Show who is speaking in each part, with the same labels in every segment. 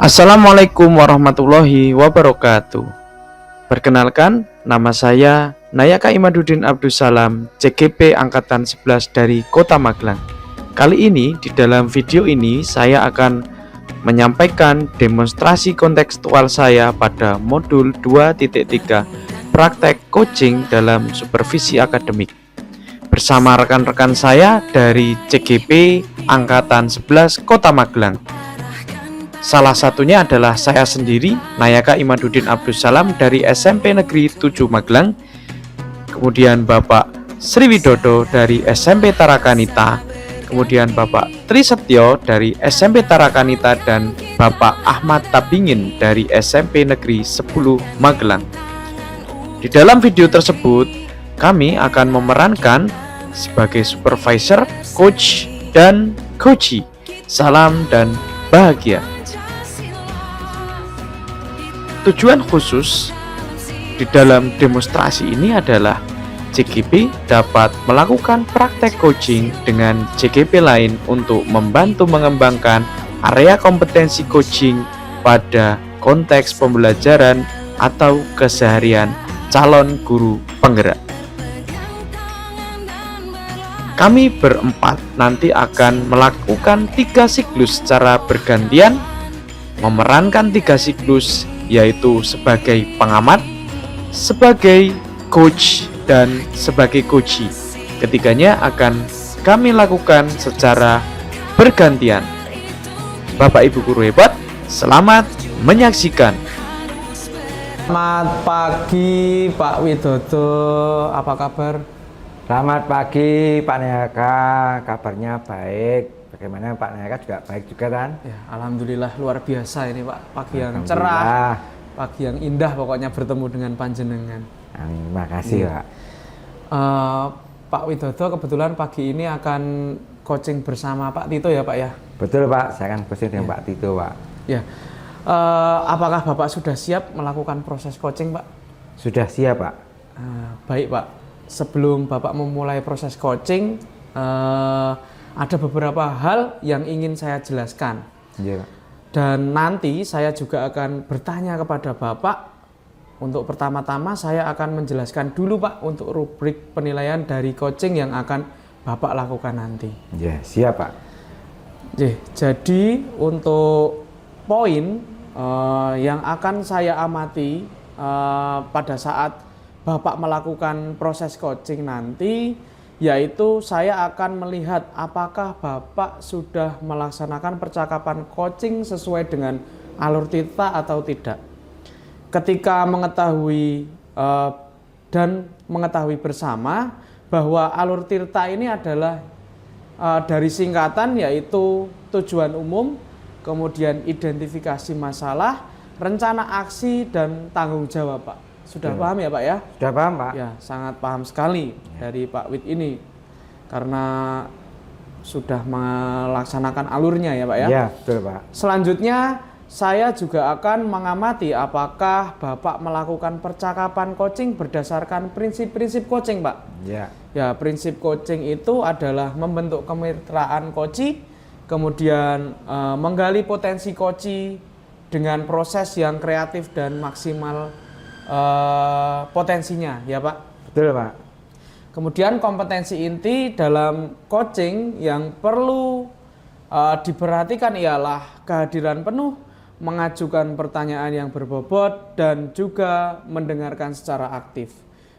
Speaker 1: Assalamualaikum warahmatullahi wabarakatuh. Perkenalkan, nama saya Nayaka Imaduddin Abdussalam, CGP Angkatan 11 dari Kota Magelang. Kali ini, di dalam video ini, saya akan menyampaikan demonstrasi kontekstual saya pada modul 2.3 praktek coaching dalam supervisi akademik bersama rekan-rekan saya dari CGP Angkatan 11 Kota Magelang. Salah satunya adalah saya sendiri, Nayaka Imaduddin Abdussalam dari SMP Negeri 7 Magelang, kemudian Bapak Sriwidodo dari SMP Tarakanita, kemudian Bapak Trisetyo dari SMP Tarakanita, dan Bapak Ahmad Tabingin dari SMP Negeri 10 Magelang. Di dalam video tersebut, kami akan memerankan sebagai supervisor, coach, dan coachee. Salam dan bahagia. Tujuan khusus di dalam demonstrasi ini adalah CGP dapat melakukan praktek coaching dengan CGP lain untuk membantu mengembangkan area kompetensi coaching pada konteks pembelajaran atau keseharian calon guru penggerak. Kami berempat nanti akan melakukan 3 siklus secara bergantian, memerankan 3 siklus, yaitu sebagai pengamat, sebagai coach, dan sebagai coachee. Ketiganya akan kami lakukan secara bergantian. Bapak Ibu guru hebat, selamat menyaksikan.
Speaker 2: Selamat pagi Pak Widodo, apa kabar?
Speaker 3: Selamat pagi Pak Nayaka, kabarnya baik. Bagaimana Pak Nayaka juga baik juga kan?
Speaker 2: Ya, alhamdulillah luar biasa ini Pak, pagi yang cerah, pagi yang indah pokoknya bertemu dengan panjenengan.
Speaker 3: Terima kasih Pak.
Speaker 2: Pak Widodo kebetulan pagi ini akan coaching bersama Pak Tito ya Pak ya?
Speaker 3: Betul Pak, saya akan coaching dengan Pak Tito Pak.
Speaker 2: Ya, apakah Bapak sudah siap melakukan proses coaching Pak?
Speaker 3: Sudah siap Pak.
Speaker 2: Baik Pak, sebelum Bapak memulai proses coaching, ada beberapa hal yang ingin saya jelaskan.
Speaker 3: Iya Pak.
Speaker 2: Dan nanti saya juga akan bertanya kepada Bapak. Untuk pertama-tama saya akan menjelaskan dulu Pak untuk rubrik penilaian dari coaching yang akan Bapak lakukan nanti.
Speaker 3: Ya, siap Pak.
Speaker 2: Jadi untuk poin yang akan saya amati pada saat Bapak melakukan proses coaching nanti, yaitu saya akan melihat apakah Bapak sudah melaksanakan percakapan coaching sesuai dengan alur tirta atau tidak. Ketika mengetahui dan mengetahui bersama bahwa alur tirta ini adalah dari singkatan, yaitu tujuan umum, kemudian identifikasi masalah, rencana aksi, dan tanggung jawab Pak. Sudah paham ya Pak ya?
Speaker 3: Sudah paham Pak?
Speaker 2: Ya, sangat paham sekali dari Pak Wid ini, karena sudah melaksanakan alurnya ya Pak ya?
Speaker 3: Ya, betul Pak.
Speaker 2: Selanjutnya saya juga akan mengamati apakah Bapak melakukan percakapan coaching berdasarkan prinsip-prinsip coaching Pak.
Speaker 3: Ya.
Speaker 2: Ya, prinsip coaching itu adalah membentuk kemitraan coachee, kemudian menggali potensi coachee dengan proses yang kreatif dan maksimal potensinya ya Pak.
Speaker 3: Betul Pak.
Speaker 2: Kemudian kompetensi inti dalam coaching yang perlu diperhatikan ialah kehadiran penuh, mengajukan pertanyaan yang berbobot, dan juga mendengarkan secara aktif.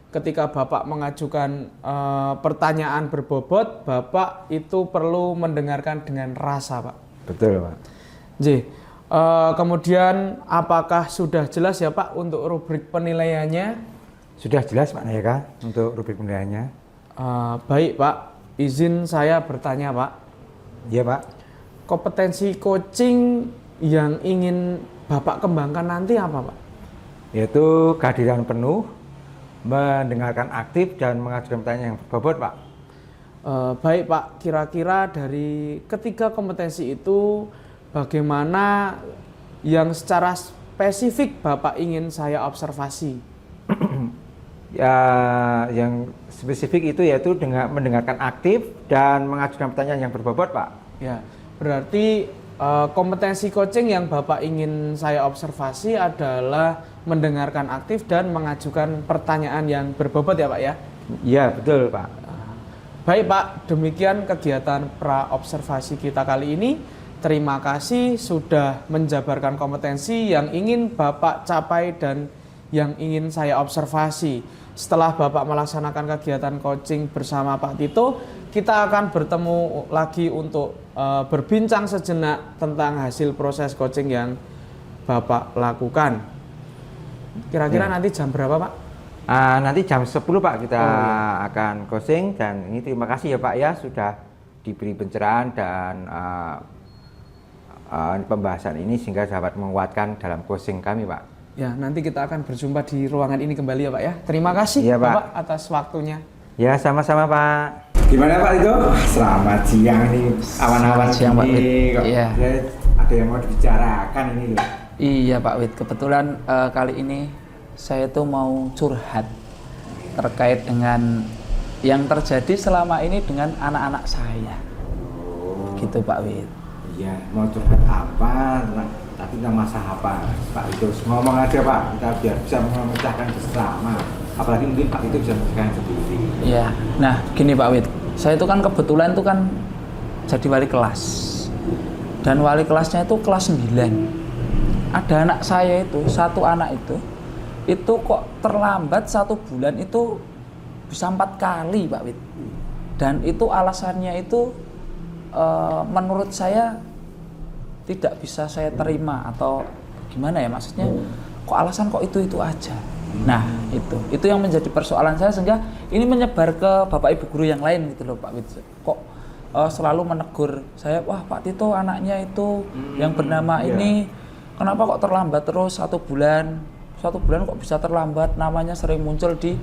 Speaker 2: Ketika Bapak mengajukan pertanyaan berbobot, Bapak itu perlu mendengarkan dengan rasa Pak.
Speaker 3: Betul Pak.
Speaker 2: Kemudian apakah sudah jelas ya Pak untuk rubrik penilaiannya?
Speaker 3: Sudah jelas Pak Nayaka untuk rubrik penilaiannya.
Speaker 2: Baik Pak, izin saya bertanya Pak.
Speaker 3: Iya Pak.
Speaker 2: Kompetensi coaching yang ingin Bapak kembangkan nanti apa Pak?
Speaker 3: Yaitu kehadiran penuh, mendengarkan aktif, dan mengajukan pertanyaan yang berbobot Pak.
Speaker 2: Baik Pak, kira-kira dari ketiga kompetensi itu bagaimana yang secara spesifik Bapak ingin saya observasi?
Speaker 3: Ya, yang spesifik itu yaitu dengan mendengarkan aktif dan mengajukan pertanyaan yang berbobot Pak.
Speaker 2: Ya, berarti Kompetensi coaching yang Bapak ingin saya observasi adalah mendengarkan aktif dan mengajukan pertanyaan yang berbobot ya Pak ya?
Speaker 3: Iya, betul Pak.
Speaker 2: Baik Pak, demikian kegiatan pra-observasi kita kali ini. Terima kasih sudah menjabarkan kompetensi yang ingin Bapak capai dan yang ingin saya observasi. Setelah Bapak melaksanakan kegiatan coaching bersama Pak Tito, kita akan bertemu lagi untuk berbincang sejenak tentang hasil proses coaching yang Bapak lakukan. Kira-kira nanti jam berapa Pak?
Speaker 3: Nanti jam 10 Pak kita akan coaching, dan ini terima kasih ya Pak ya sudah diberi pencerahan dan pembahasan ini sehingga dapat menguatkan dalam coaching kami Pak.
Speaker 2: Ya, nanti kita akan berjumpa di ruangan ini kembali ya Pak ya. Terima kasih
Speaker 3: Iya, Pak.
Speaker 2: Bapak atas waktunya.
Speaker 3: Ya, sama-sama Pak. Gimana Pak itu? Selamat siang nih, awan-awan
Speaker 4: Siang, Pak
Speaker 3: ini
Speaker 4: Wid.
Speaker 3: kok
Speaker 4: Iya.
Speaker 3: ada yang mau dibicarakan ini loh.
Speaker 4: Iya Pak Wid, kebetulan kali ini saya tuh mau curhat terkait dengan yang terjadi selama ini dengan anak-anak saya. Gitu Pak Wid.
Speaker 3: Iya, mau curhat apa? Tapi tentang masalah apa Pak itu? Ngomong aja Pak, kita biar bisa memecahkan bersama. Apalagi mungkin Pak itu bisa memecahkan sendiri.
Speaker 4: Iya. Nah, gini Pak Wid, saya itu kan kebetulan tuh kan jadi wali kelas. Dan wali kelasnya itu kelas 9. Ada anak saya itu, satu anak itu kok terlambat 1 bulan itu bisa 4 kali Pak Wid. Dan itu alasannya itu menurut saya tidak bisa saya terima, atau gimana ya, maksudnya kok alasan kok itu aja. Nah itu yang menjadi persoalan saya, sehingga ini menyebar ke bapak ibu guru yang lain gitu loh Pak Wid. Kok selalu menegur saya, wah Pak Tito anaknya itu yang bernama ini kenapa kok terlambat terus 1 bulan kok bisa terlambat, namanya sering muncul di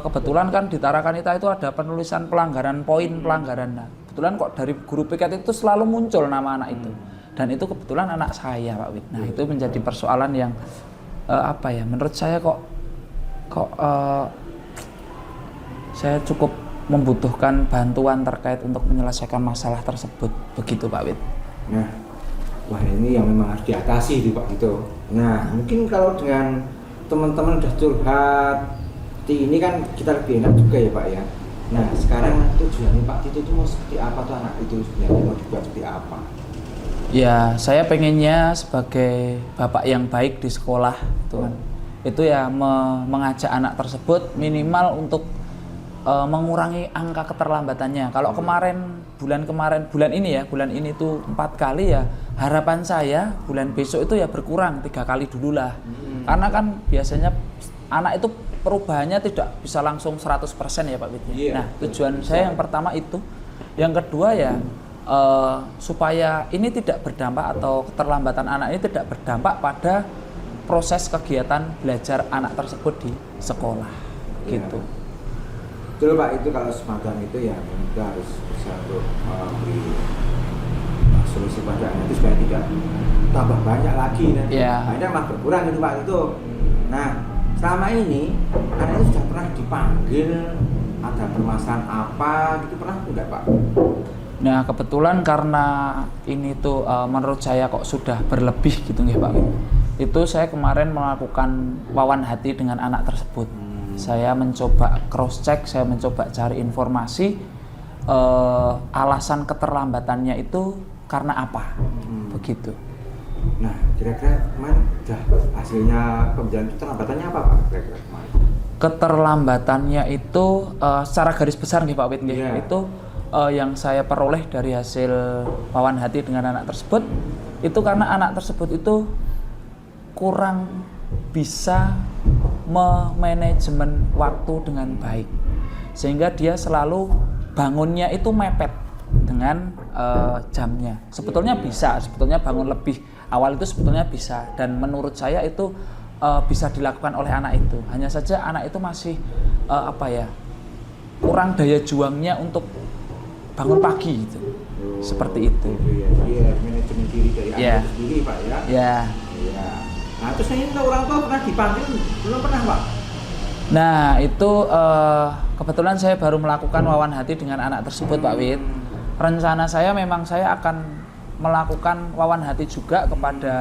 Speaker 4: kebetulan kan di Tarakanita itu ada penulisan pelanggaran, poin pelanggaran. Nah kebetulan kok dari guru piket itu selalu muncul nama anak itu, dan itu kebetulan anak saya Pak Wid. Nah itu menjadi persoalan yang apa ya, menurut saya kok saya cukup membutuhkan bantuan terkait untuk menyelesaikan masalah tersebut, begitu Pak Wid.
Speaker 3: Nah, wah ini yang memang harus diatasi Pak gitu. Nah mungkin kalau dengan teman-teman udah curhat seperti ini kan kita lebih enak juga ya Pak ya. Nah sekarang tujuannya Pak Tito itu mau seperti apa tuh anak itu sebenarnya, mau dibuat seperti apa?
Speaker 4: Ya, saya pengennya sebagai bapak yang baik di sekolah itu kan, itu ya mengajak anak tersebut minimal untuk mengurangi angka keterlambatannya. Kalau bulan ini tuh 4 kali, ya harapan saya bulan besok itu ya berkurang 3 kali dulu lah. Karena kan biasanya anak itu perubahannya tidak bisa langsung 100% ya Pak Wid. Nah tujuan saya yang pertama itu. Yang kedua ya supaya ini tidak berdampak, atau keterlambatan anak ini tidak berdampak pada proses kegiatan belajar anak tersebut di sekolah gitu.
Speaker 3: Betul Pak, itu kalau semacam itu ya kita harus bisa untuk beri solusi pada anak itu supaya tidak tambah banyak lagi nanti. Akhirnya malah berkurang itu Pak itu. Nah selama ini anak itu sudah pernah dipanggil, ada permasalahan apa gitu, pernah enggak Pak?
Speaker 4: Nah kebetulan karena ini tuh menurut saya kok sudah berlebih gitu nih Pak Wid. Itu saya kemarin melakukan wawan hati dengan anak tersebut. Saya mencoba cross check, saya mencoba cari informasi alasan keterlambatannya itu karena apa, begitu.
Speaker 3: Nah kira-kira kemarin udah hasilnya pembelajaran itu keterlambatannya apa Pak kira-kira kemarin? Keterlambatannya itu
Speaker 4: secara garis besar nih Pak Wid, itu yang saya peroleh dari hasil wawan hati dengan anak tersebut itu karena anak tersebut itu kurang bisa memanajemen waktu dengan baik, sehingga dia selalu bangunnya itu mepet dengan jamnya. Sebetulnya bisa, sebetulnya bangun lebih awal itu sebetulnya bisa, dan menurut saya itu bisa dilakukan oleh anak itu. Hanya saja anak itu masih kurang daya juangnya untuk bangun pagi gitu. Seperti itu.
Speaker 3: Iya, manajemen diri dari anak sendiri Pak ya. Iya. Nah, terus ini orang tua pernah dipanggil belum pernah Pak?
Speaker 4: Nah, itu kebetulan saya baru melakukan wawan hati dengan anak tersebut Pak Wid. Rencana saya memang saya akan melakukan wawan hati juga kepada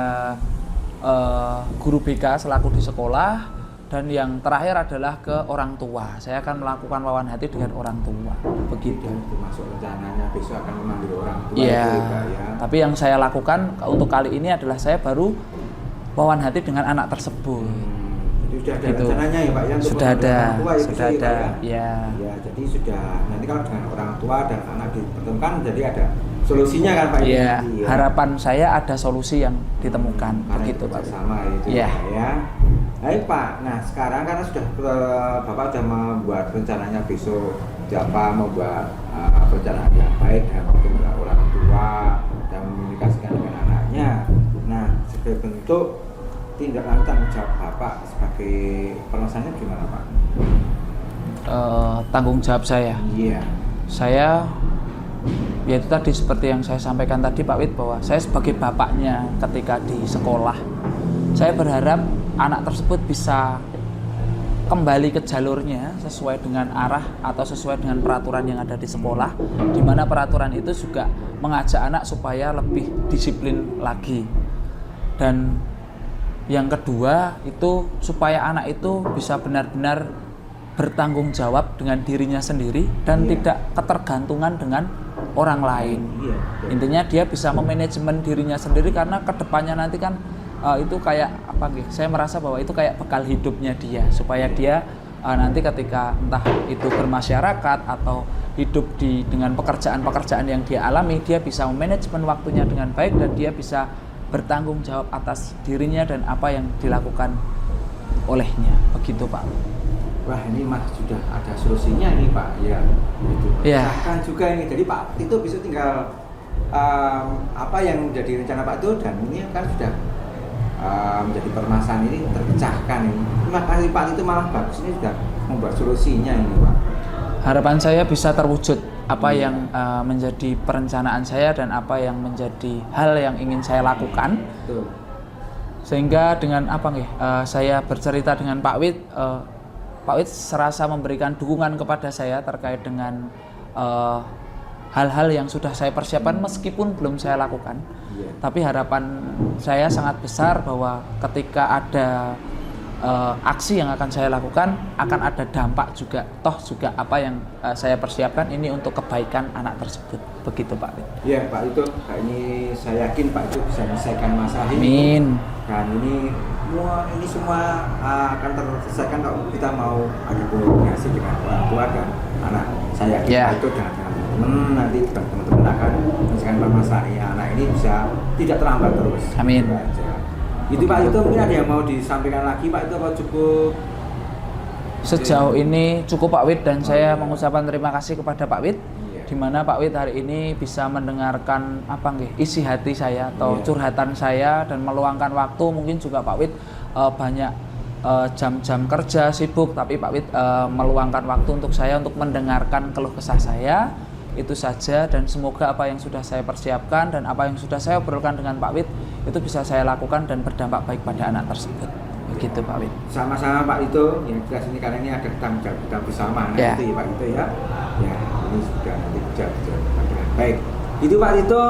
Speaker 4: guru BK selaku di sekolah, dan yang terakhir adalah ke orang tua. Saya akan melakukan wawan hati dengan orang tua. Begitu.
Speaker 3: Itu masuk rencananya besok akan memanggil orang tua.
Speaker 4: Iya.
Speaker 3: Itu, Pak, ya.
Speaker 4: Tapi yang saya lakukan untuk kali ini adalah saya baru wawan hati dengan anak tersebut.
Speaker 3: Jadi sudah ada
Speaker 4: Gitu.
Speaker 3: rencananya ya Pak ya untuk
Speaker 4: Sudah
Speaker 3: memanggil
Speaker 4: ada,
Speaker 3: orang tua, ya,
Speaker 4: sudah
Speaker 3: besok ya,
Speaker 4: ada.
Speaker 3: Pak, ya.
Speaker 4: Ya.
Speaker 3: Ya, jadi sudah nanti kalau dengan orang tua dan anak dipertemukan jadi ada solusinya kan Pak ya.
Speaker 4: Iya,
Speaker 3: Nanti, ya.
Speaker 4: harapan saya ada solusi yang ditemukan.
Speaker 3: Karena
Speaker 4: Begitu Pak.
Speaker 3: sama itu
Speaker 4: Iya.
Speaker 3: Pak ya. Baik Pak, nah sekarang karena sudah Bapak sudah membuat rencananya besok siapa membuat perencanaan yang baik dan dengan orang tua dan mengkomunikasikan dengan anaknya. Nah, sebagai bentuk tindak lanjut tanggung jawab Bapak sebagai penguasanya gimana Pak?
Speaker 4: Tanggung jawab saya.
Speaker 3: Iya.
Speaker 4: Saya ya itu tadi seperti yang saya sampaikan tadi Pak Wid, bahwa saya sebagai bapaknya ketika di sekolah, saya berharap anak tersebut bisa kembali ke jalurnya sesuai dengan arah atau sesuai dengan peraturan yang ada di sekolah, di mana peraturan itu juga mengajak anak supaya lebih disiplin lagi. Dan yang kedua itu supaya anak itu bisa benar-benar bertanggung jawab dengan dirinya sendiri dan tidak ketergantungan dengan orang lain.
Speaker 3: Iya.
Speaker 4: Intinya dia bisa memanajemen dirinya sendiri, karena kedepannya nanti kan itu kayak apa gitu? Saya merasa bahwa itu kayak bekal hidupnya dia, supaya dia nanti ketika entah itu bermasyarakat atau hidup dengan pekerjaan-pekerjaan yang dia alami, dia bisa memanajemen waktunya dengan baik dan dia bisa bertanggung jawab atas dirinya dan apa yang dilakukan olehnya. Begitu Pak.
Speaker 3: Wah, ini mah sudah ada solusinya nih Pak ya. Itu.
Speaker 4: Iya.
Speaker 3: Bahkan juga ini jadi Pak itu bisa tinggal apa yang menjadi rencana Pak itu, dan ini kan sudah menjadi permasalahan ini terpecahkan ini. Terima kasih Pak, itu malah bagus, ini sudah membuat solusinya ini Pak.
Speaker 4: Harapan saya bisa terwujud apa yang menjadi perencanaan saya dan apa yang menjadi hal yang ingin saya lakukan.
Speaker 3: Betul.
Speaker 4: Sehingga dengan apa nih saya bercerita dengan Pak Wid, Pak Wid serasa memberikan dukungan kepada saya terkait dengan hal-hal yang sudah saya persiapkan meskipun belum saya lakukan.
Speaker 3: Iya.
Speaker 4: Tapi harapan saya sangat besar bahwa ketika ada aksi yang akan saya lakukan akan ada dampak juga, toh juga apa yang saya persiapkan ini untuk kebaikan anak tersebut. Begitu Pak Wid.
Speaker 3: Iya Pak, itu ini saya yakin Pak itu bisa menyelesaikan masalah ini.
Speaker 4: Amin.
Speaker 3: Dan ini semua akan terselesaikan kalau kita mau ada komunikasi dengan orang tua dan anak. Saya yakin
Speaker 4: Yeah.
Speaker 3: Pak itu dengan teman-teman nanti teman-teman akan menyelesaikan permasalahan anak ini bisa tidak terlambat terus.
Speaker 4: Amin.
Speaker 3: Itu aja. Itu Pak, itu mungkin ada yang mau disampaikan lagi Pak, itu apa cukup?
Speaker 4: Sejauh ini cukup Pak Wid, dan saya mengucapkan terima kasih kepada Pak Wid,
Speaker 3: Iya.
Speaker 4: di mana Pak Wid hari ini bisa mendengarkan apa nggih isi hati saya atau
Speaker 3: Iya.
Speaker 4: curhatan saya dan meluangkan waktu. Mungkin juga Pak Wid banyak jam-jam kerja sibuk, tapi Pak Wid meluangkan waktu untuk saya untuk mendengarkan keluh kesah saya. Itu saja, dan semoga apa yang sudah saya persiapkan dan apa yang sudah saya obrolkan dengan Pak Wid itu bisa saya lakukan dan berdampak baik pada anak tersebut. Begitu Pak Wid.
Speaker 3: Sama-sama Pak itu, yang jelas ini karena ini ada tanggung jawab kita bersama, nah
Speaker 4: Ya.
Speaker 3: itu ya Pak itu ya. Ya, ini sudah nanti bisa dengan baik. Itu Pak Tito,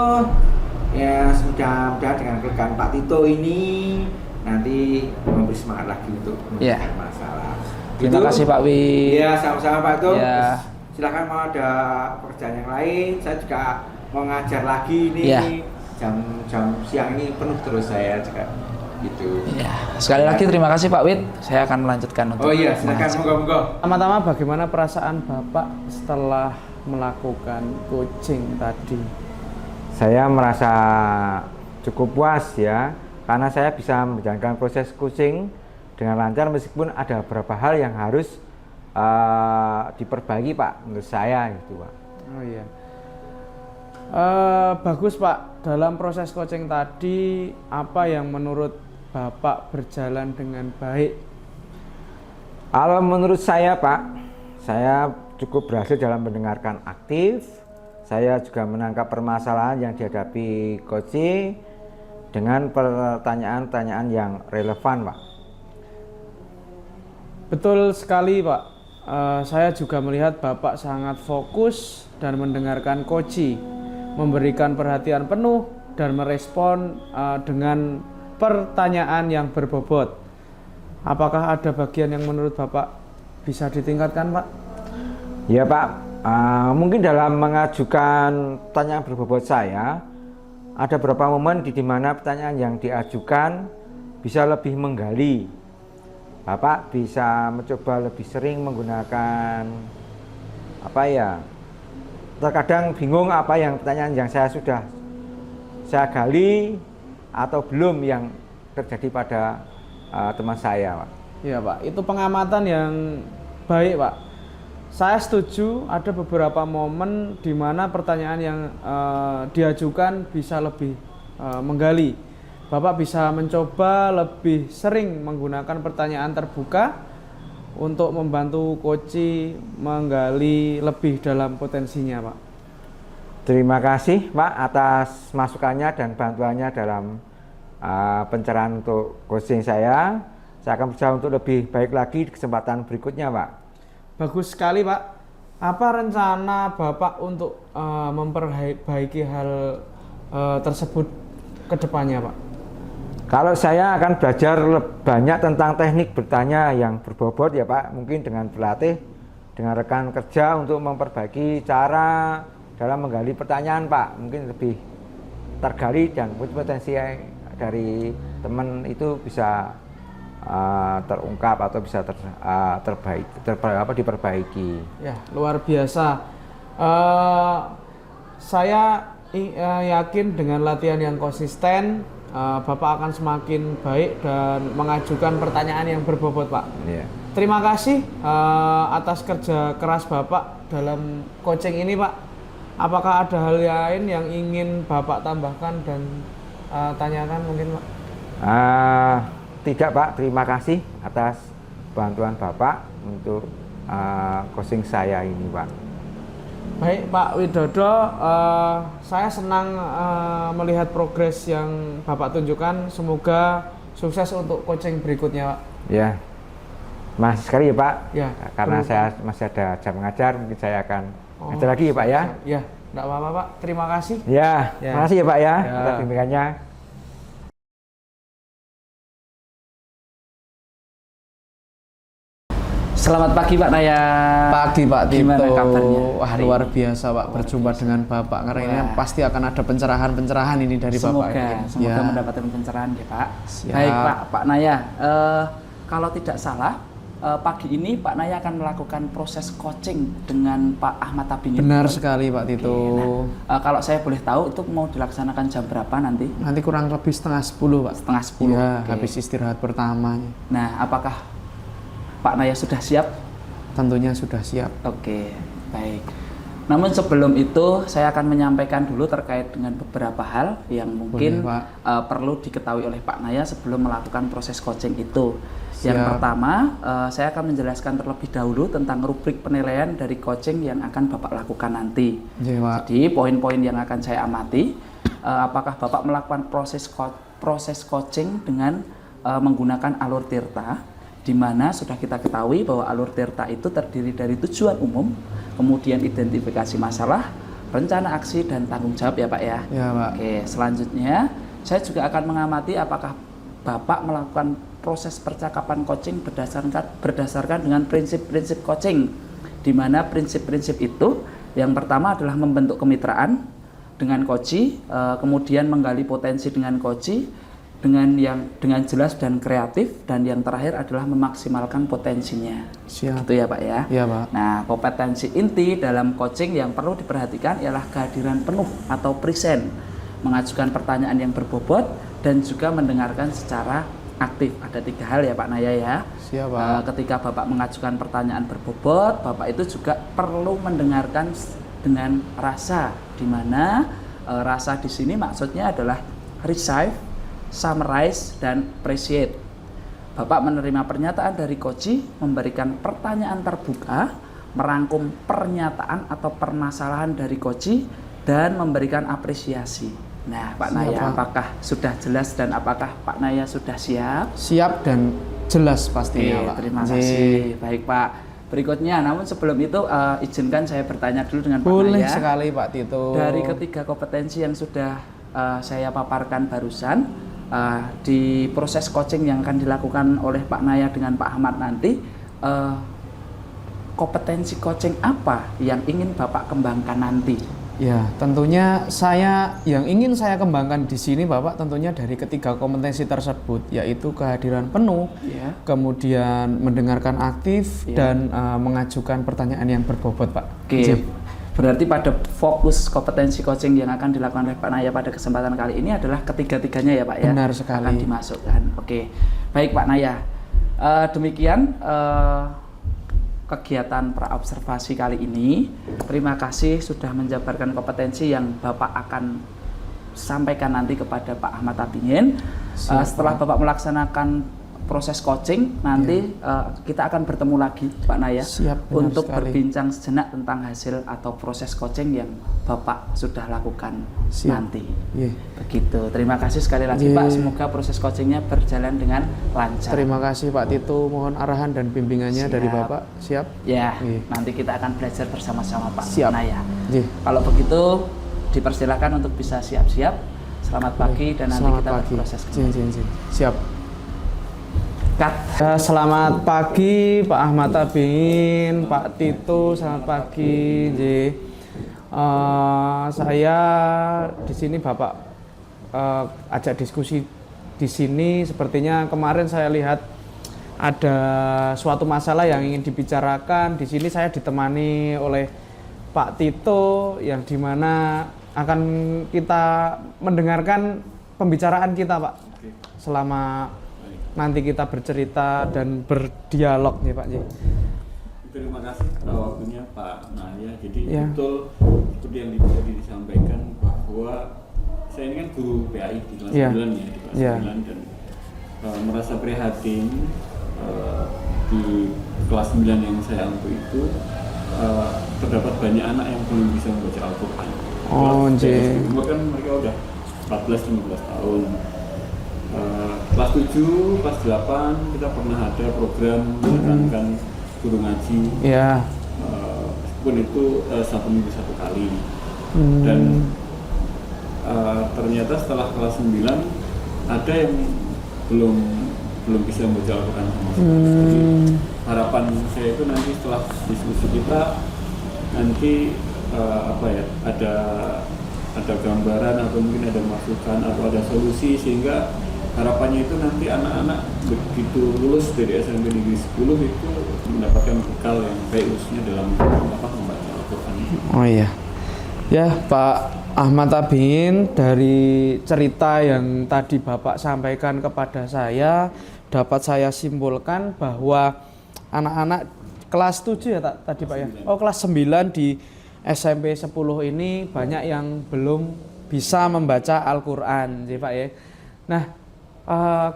Speaker 3: ya mudah-mudahan dengan rekan Pak Tito ini nanti memberi semangat lagi untuk
Speaker 4: Ya.
Speaker 3: menyelesaikan masalah.
Speaker 4: Terima
Speaker 3: Itu,
Speaker 4: kasih Pak Wid.
Speaker 3: Iya, sama-sama Pak Tito.
Speaker 4: Ya.
Speaker 3: Silakan mau ada pekerjaan yang lain, saya juga mau ngajar lagi nih.
Speaker 4: Ya.
Speaker 3: Jam siang ini penuh terus saya juga gitu.
Speaker 4: Ya, sekali lagi terima kasih Pak Wid. Saya akan melanjutkan untuk
Speaker 3: Oh iya, silakan
Speaker 4: mengajar.
Speaker 3: monggo-monggo.
Speaker 2: Pertama-tama bagaimana perasaan Bapak setelah melakukan coaching tadi?
Speaker 3: Saya merasa cukup puas ya, karena saya bisa menjalankan proses coaching dengan lancar meskipun ada beberapa hal yang harus diperbaiki Pak, menurut saya gitu Pak.
Speaker 2: Oh iya. Bagus Pak, dalam proses coaching tadi apa yang menurut Bapak berjalan dengan baik?
Speaker 3: Kalau menurut saya Pak, saya cukup berhasil dalam mendengarkan aktif. Saya juga menangkap permasalahan yang dihadapi coaching dengan pertanyaan-pertanyaan yang relevan Pak.
Speaker 2: Betul sekali Pak. Saya juga melihat Bapak sangat fokus dan mendengarkan coaching, memberikan perhatian penuh dan merespon dengan pertanyaan yang berbobot. Apakah ada bagian yang menurut Bapak bisa ditingkatkan, Pak?
Speaker 3: Ya Pak, mungkin dalam mengajukan pertanyaan berbobot saya, ada beberapa momen di mana pertanyaan yang diajukan bisa lebih menggali. Bapak bisa mencoba lebih sering menggunakan terkadang bingung apa yang pertanyaan yang saya gali atau belum yang terjadi pada teman saya, Pak.
Speaker 2: Iya Pak, itu pengamatan yang baik Pak. Saya setuju ada beberapa momen di mana pertanyaan yang diajukan bisa lebih menggali. Bapak bisa mencoba lebih sering menggunakan pertanyaan terbuka untuk membantu coach menggali lebih dalam potensinya, Pak.
Speaker 3: Terima kasih Pak atas masukannya dan bantuannya dalam pencerahan untuk coaching saya. Saya akan berusaha untuk lebih baik lagi di kesempatan berikutnya, Pak.
Speaker 2: Bagus sekali, Pak. Apa rencana Bapak untuk memperbaiki hal tersebut ke depannya, Pak?
Speaker 3: Kalau saya akan belajar banyak tentang teknik bertanya yang berbobot ya Pak, mungkin dengan berlatih dengan rekan kerja untuk memperbaiki cara dalam menggali pertanyaan Pak, mungkin lebih tergali dan potensi dari teman itu bisa terungkap atau bisa diperbaiki.
Speaker 2: Ya, luar biasa. Saya yakin dengan latihan yang konsisten, Bapak akan semakin baik dan mengajukan pertanyaan yang berbobot, Pak.
Speaker 3: Yeah.
Speaker 2: Terima kasih atas kerja keras Bapak dalam coaching ini, Pak. Apakah ada hal lain yang ingin Bapak tambahkan dan tanyakan mungkin, Pak?
Speaker 3: Tidak, Pak. Terima kasih atas bantuan Bapak untuk coaching saya ini, Pak.
Speaker 2: Baik Pak Widodo, saya senang melihat progres yang Bapak tunjukkan. Semoga sukses untuk coaching berikutnya, Pak.
Speaker 3: Ya, masih sekali ya Pak.
Speaker 2: Ya.
Speaker 3: Karena saya masih ada jam mengajar, mungkin saya akan ngajar lagi ya Pak ya.
Speaker 2: Ya, enggak apa-apa Pak. Terima kasih.
Speaker 3: Ya,
Speaker 2: Ya.
Speaker 3: makasih ya Pak ya,
Speaker 2: Ya.
Speaker 3: atas bimbingannya.
Speaker 4: Selamat pagi Pak Naya.
Speaker 2: Pagi Pak Tito.
Speaker 4: Gimana kabarnya?
Speaker 2: Wah, luar biasa Pak berjumpa dengan Bapak. Karena ini pasti akan ada pencerahan-pencerahan ini dari Bapak.
Speaker 4: Semoga mendapatkan pencerahan ya Pak.
Speaker 2: Siap.
Speaker 4: Baik Pak Naya. Kalau tidak salah pagi ini Pak Naya akan melakukan proses coaching dengan Pak Ahmad Tabini.
Speaker 2: Benar sekali Pak Tito.
Speaker 4: Nah, kalau saya boleh tahu itu mau dilaksanakan jam berapa nanti?
Speaker 2: Nanti kurang lebih 9:30 Pak.
Speaker 4: 9:30.
Speaker 2: Ya, habis istirahat pertamanya.
Speaker 4: Nah, apakah Pak Naya sudah siap?
Speaker 2: Tentunya sudah siap.
Speaker 4: Oke, baik. Namun sebelum itu saya akan menyampaikan dulu terkait dengan beberapa hal yang mungkin perlu diketahui oleh Pak Naya sebelum melakukan proses coaching itu. Yang pertama, saya akan menjelaskan terlebih dahulu tentang rubrik penilaian dari coaching yang akan Bapak lakukan nanti. Jadi poin-poin yang akan saya amati, apakah Bapak melakukan proses coaching dengan menggunakan alur Tirta, di mana sudah kita ketahui bahwa alur Tirta itu terdiri dari tujuan umum, kemudian identifikasi masalah, rencana aksi, dan tanggung jawab ya Pak ya.
Speaker 2: Ya Pak.
Speaker 4: Oke, selanjutnya saya juga akan mengamati apakah Bapak melakukan proses percakapan coaching berdasarkan dengan prinsip-prinsip coaching, di mana prinsip-prinsip itu yang pertama adalah membentuk kemitraan dengan coach, kemudian menggali potensi dengan coach, dengan jelas dan kreatif, dan yang terakhir adalah memaksimalkan potensinya.
Speaker 2: Siap.
Speaker 4: Gitu ya Pak ya.
Speaker 2: Iya Pak.
Speaker 4: Nah, kompetensi inti dalam coaching yang perlu diperhatikan ialah kehadiran penuh atau present, mengajukan pertanyaan yang berbobot, dan juga mendengarkan secara aktif. Ada 3 hal ya Pak Naya ya.
Speaker 2: Siap Pak.
Speaker 4: Ketika Bapak mengajukan pertanyaan berbobot, Bapak itu juga perlu mendengarkan dengan rasa, di mana rasa di sini maksudnya adalah receive, summarize, dan appreciate. Bapak menerima pernyataan dari coach, memberikan pertanyaan terbuka, merangkum pernyataan atau permasalahan dari coach, dan memberikan apresiasi. Nah, Pak Naya, apakah sudah jelas dan apakah Pak Naya sudah siap?
Speaker 2: Siap dan jelas pastinya Pak.
Speaker 4: Terima kasih. Baik Pak. Berikutnya, namun sebelum itu izinkan saya bertanya dulu dengan Pak Naya.
Speaker 2: Boleh sekali Pak Tito.
Speaker 4: Dari ketiga kompetensi yang sudah saya paparkan barusan, di proses coaching yang akan dilakukan oleh Pak Naya dengan Pak Ahmad nanti, kompetensi coaching apa yang ingin Bapak kembangkan nanti?
Speaker 2: Ya, tentunya yang ingin saya kembangkan di sini Bapak, tentunya dari ketiga kompetensi tersebut, yaitu kehadiran penuh, kemudian mendengarkan aktif, dan mengajukan pertanyaan yang berbobot, Pak.
Speaker 4: Oke. Berarti pada fokus kompetensi coaching yang akan dilakukan oleh Pak Naya pada kesempatan kali ini adalah ketiga-tiganya ya Pak ya?
Speaker 2: Benar sekali.
Speaker 4: Akan dimasukkan. Oke. Baik Pak Naya. Demikian kegiatan praobservasi kali ini. Terima kasih sudah menjabarkan kompetensi yang Bapak akan sampaikan nanti kepada Pak Ahmad Tabingin. Setelah Bapak melaksanakan proses coaching, nanti kita akan bertemu lagi Pak Naya untuk berbincang sejenak tentang hasil atau proses coaching yang Bapak sudah lakukan nanti. Begitu. Terima kasih sekali lagi Pak. Semoga proses coachingnya berjalan dengan lancar.
Speaker 2: Terima kasih Pak Tito. Mohon arahan dan bimbingannya dari Bapak. Siap?
Speaker 4: Ya. Nanti kita akan belajar bersama-sama Pak Naya.
Speaker 2: Kalau
Speaker 4: begitu dipersilakan untuk bisa siap-siap. Selamat pagi dan nanti kita berproses.
Speaker 2: Siap. Selamat pagi Pak Ahmad Tabingin, Pak Tito, selamat pagi. Saya di sini Bapak ajak diskusi di sini. Sepertinya kemarin saya lihat ada suatu masalah yang ingin dibicarakan. Di sini saya ditemani oleh Pak Tito, yang dimana akan kita mendengarkan pembicaraan kita Pak selama nanti kita bercerita dan berdialog nih Pak.
Speaker 5: Terima kasih waktunya Pak Naya. Jadi betul seperti yang tadi disampaikan bahwa saya ini kan guru PAI di kelas 9 di kelas 9 dan merasa prihatin di kelas 9 yang saya ampu itu terdapat banyak anak yang belum bisa membaca Al-Quran. Kan mereka udah 14-15 tahun. Kelas 7, kelas 8 kita pernah ada program menekankan guru ngaji. Meskipun itu 1 minggu 1 kali. Dan ternyata setelah kelas 9 ada yang belum bisa membaca Al-Quran sama sekali. Jadi harapan saya itu nanti setelah diskusi kita nanti ada gambaran atau mungkin ada masukan atau ada solusi, sehingga harapannya itu nanti anak-anak begitu lulus dari SMP Negeri 10 itu mendapatkan bekal yang baik khususnya dalam membaca Al-Quran.
Speaker 2: Ya Pak Ahmad Tabingin, dari cerita yang tadi Bapak sampaikan kepada saya, dapat saya simpulkan bahwa anak-anak kelas 7 ya tadi Pak ya? Kelas 9 di SMP 10 ini banyak yang belum bisa membaca Al-Quran Pak ya. Nah,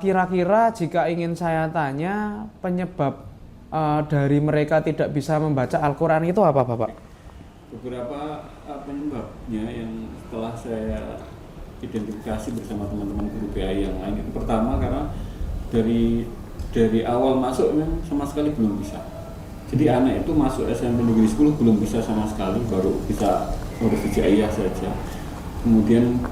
Speaker 2: kira-kira jika ingin saya tanya, penyebab dari mereka tidak bisa membaca Al-Quran itu apa Bapak?
Speaker 5: Beberapa penyebabnya yang setelah saya identifikasi bersama teman-teman guru PAI yang lain. Itu pertama karena dari awal masuk memang sama sekali belum bisa. Jadi anak itu masuk SMP Negeri 10 belum bisa sama sekali, baru bisa huruf hijaiyah saja. Kemudian